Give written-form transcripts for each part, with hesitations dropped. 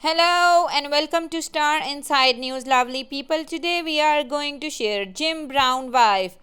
Hello and welcome to Star Inside News, lovely people. Today we are going to share Jim Brown wife.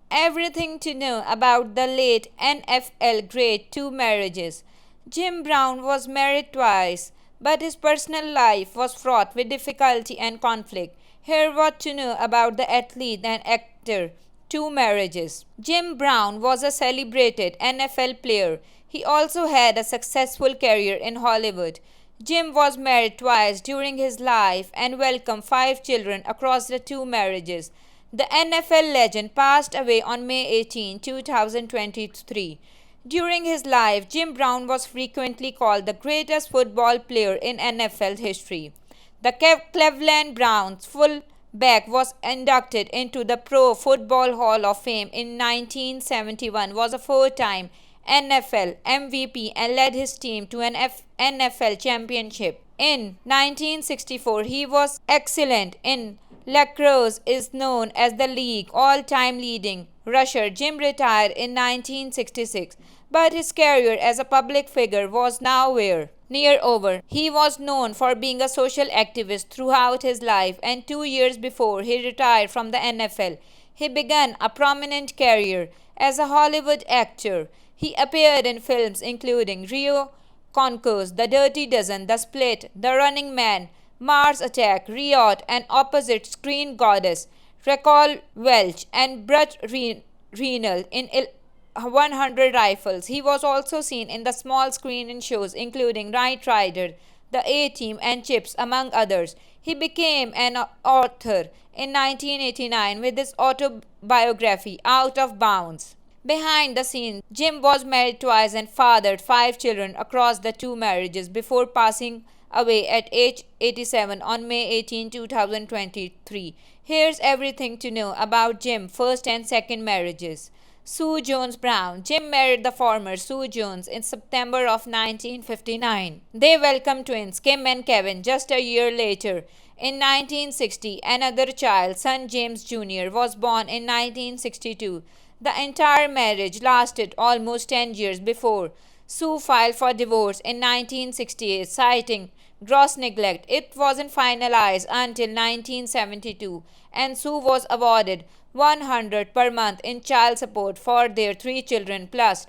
Everything to know about the late NFL great two marriages. Jim Brown was married twice, but his personal life was fraught with difficulty and conflict. Here what to know about the athlete and actor two marriages. Jim Brown was a celebrated NFL player. He also had a successful career in Hollywood. Jim was married twice during his life and welcomed five children across the two marriages. The NFL legend passed away on May 18, 2023. During his life, Jim Brown was frequently called the greatest football player in NFL history. The Cleveland Browns fullback was inducted into the Pro Football Hall of Fame in 1971, was a four-time NFL MVP and led his team to an NFL championship. In 1964, he was excellent in lacrosse, is known as the league all-time leading rusher. Jim retired in 1966, but his career as a public figure was nowhere near over. He was known for being a social activist throughout his life, and 2 years before he retired from the NFL, he began a prominent career as a Hollywood actor. He appeared in films including Rio Concourse, The Dirty Dozen, The Split, The Running Man, Mars Attack, Riot, and Opposite Screen Goddess, Recall Welch, and Brut Renal in 100 Rifles. He was also seen in the small screen in shows including Knight Rider, The A-Team, and Chips, among others. He became an author in 1989 with his autobiography, Out of Bounds. Behind the scenes, Jim was married twice and fathered five children across the two marriages before passing away at age 87 on May 18, 2023. Here's everything to know about Jim's first and second marriages. Sue Jones Brown. Jim married the former Sue Jones in September of 1959. They welcomed twins Kim and Kevin just a year later. In 1960, another child, son James Jr., was born in 1962. The entire marriage lasted almost 10 years before Sue filed for divorce in 1968, citing gross neglect. It wasn't finalized until 1972, and Sue was awarded $100 per month in child support for their three children plus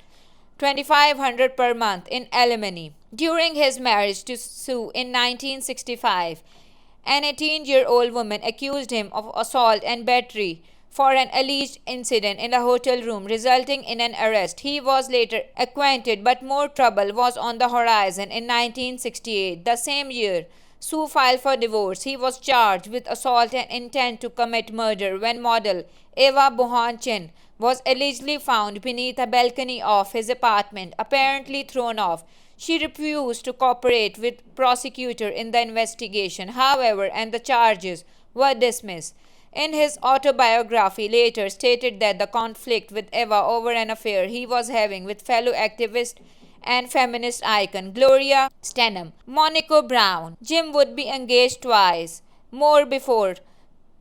$2,500 per month in alimony. During his marriage to Sue in 1965, an 18-year-old woman accused him of assault and battery for an alleged incident in a hotel room, resulting in an arrest. He was later acquitted, but more trouble was on the horizon in 1968. The same year, Sue filed for divorce. He was charged with assault and intent to commit murder when model Eva Bohanchin was allegedly found beneath a balcony of his apartment, apparently thrown off. She refused to cooperate with prosecutor in the investigation, however, and the charges were dismissed. In his autobiography, later stated that the conflict with Eva over an affair he was having with fellow activist and feminist icon Gloria Steinem. Monaco Brown. Jim would be engaged twice more before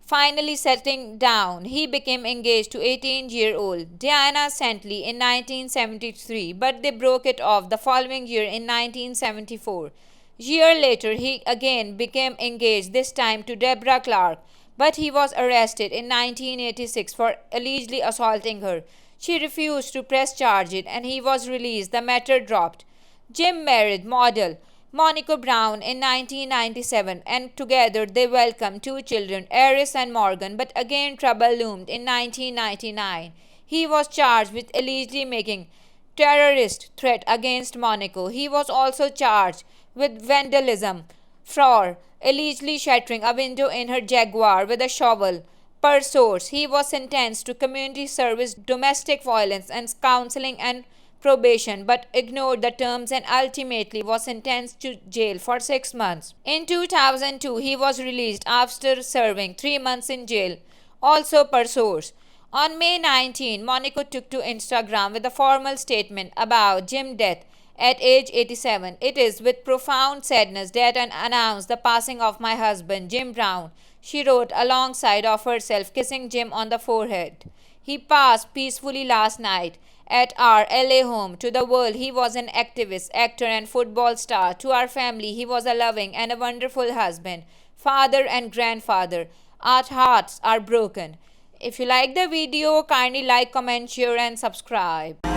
finally settling down. He became engaged to 18-year-old Diana Santley in 1973, but they broke it off the following year in 1974. Year later, he again became engaged, this time to Deborah Clark, but he was arrested in 1986 for allegedly assaulting her. She refused to press charges and he was released. The matter dropped. Jim married model Monaco Brown in 1997, and together they welcomed two children, Eris and Morgan, but again trouble loomed in 1999. He was charged with allegedly making terrorist threat against Monaco. He was also charged with vandalism for allegedly shattering a window in her Jaguar with a shovel. Per source, he was sentenced to community service, domestic violence, and counseling and probation, but ignored the terms and ultimately was sentenced to jail for 6 months. In 2002, he was released after serving 3 months in jail, also per source. On May 19, Monaco took to Instagram with a formal statement about Jim's death at age 87. It is with profound sadness that I announce the passing of my husband, Jim Brown, she wrote alongside of herself, kissing Jim on the forehead. He passed peacefully last night at our LA home. To the world, he was an activist, actor, and football star. To our family, he was a loving and a wonderful husband, father, and grandfather. Our hearts are broken. If you like the video, kindly like, comment, share, and subscribe. I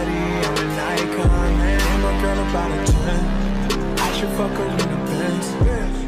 should fuck her in the Benz.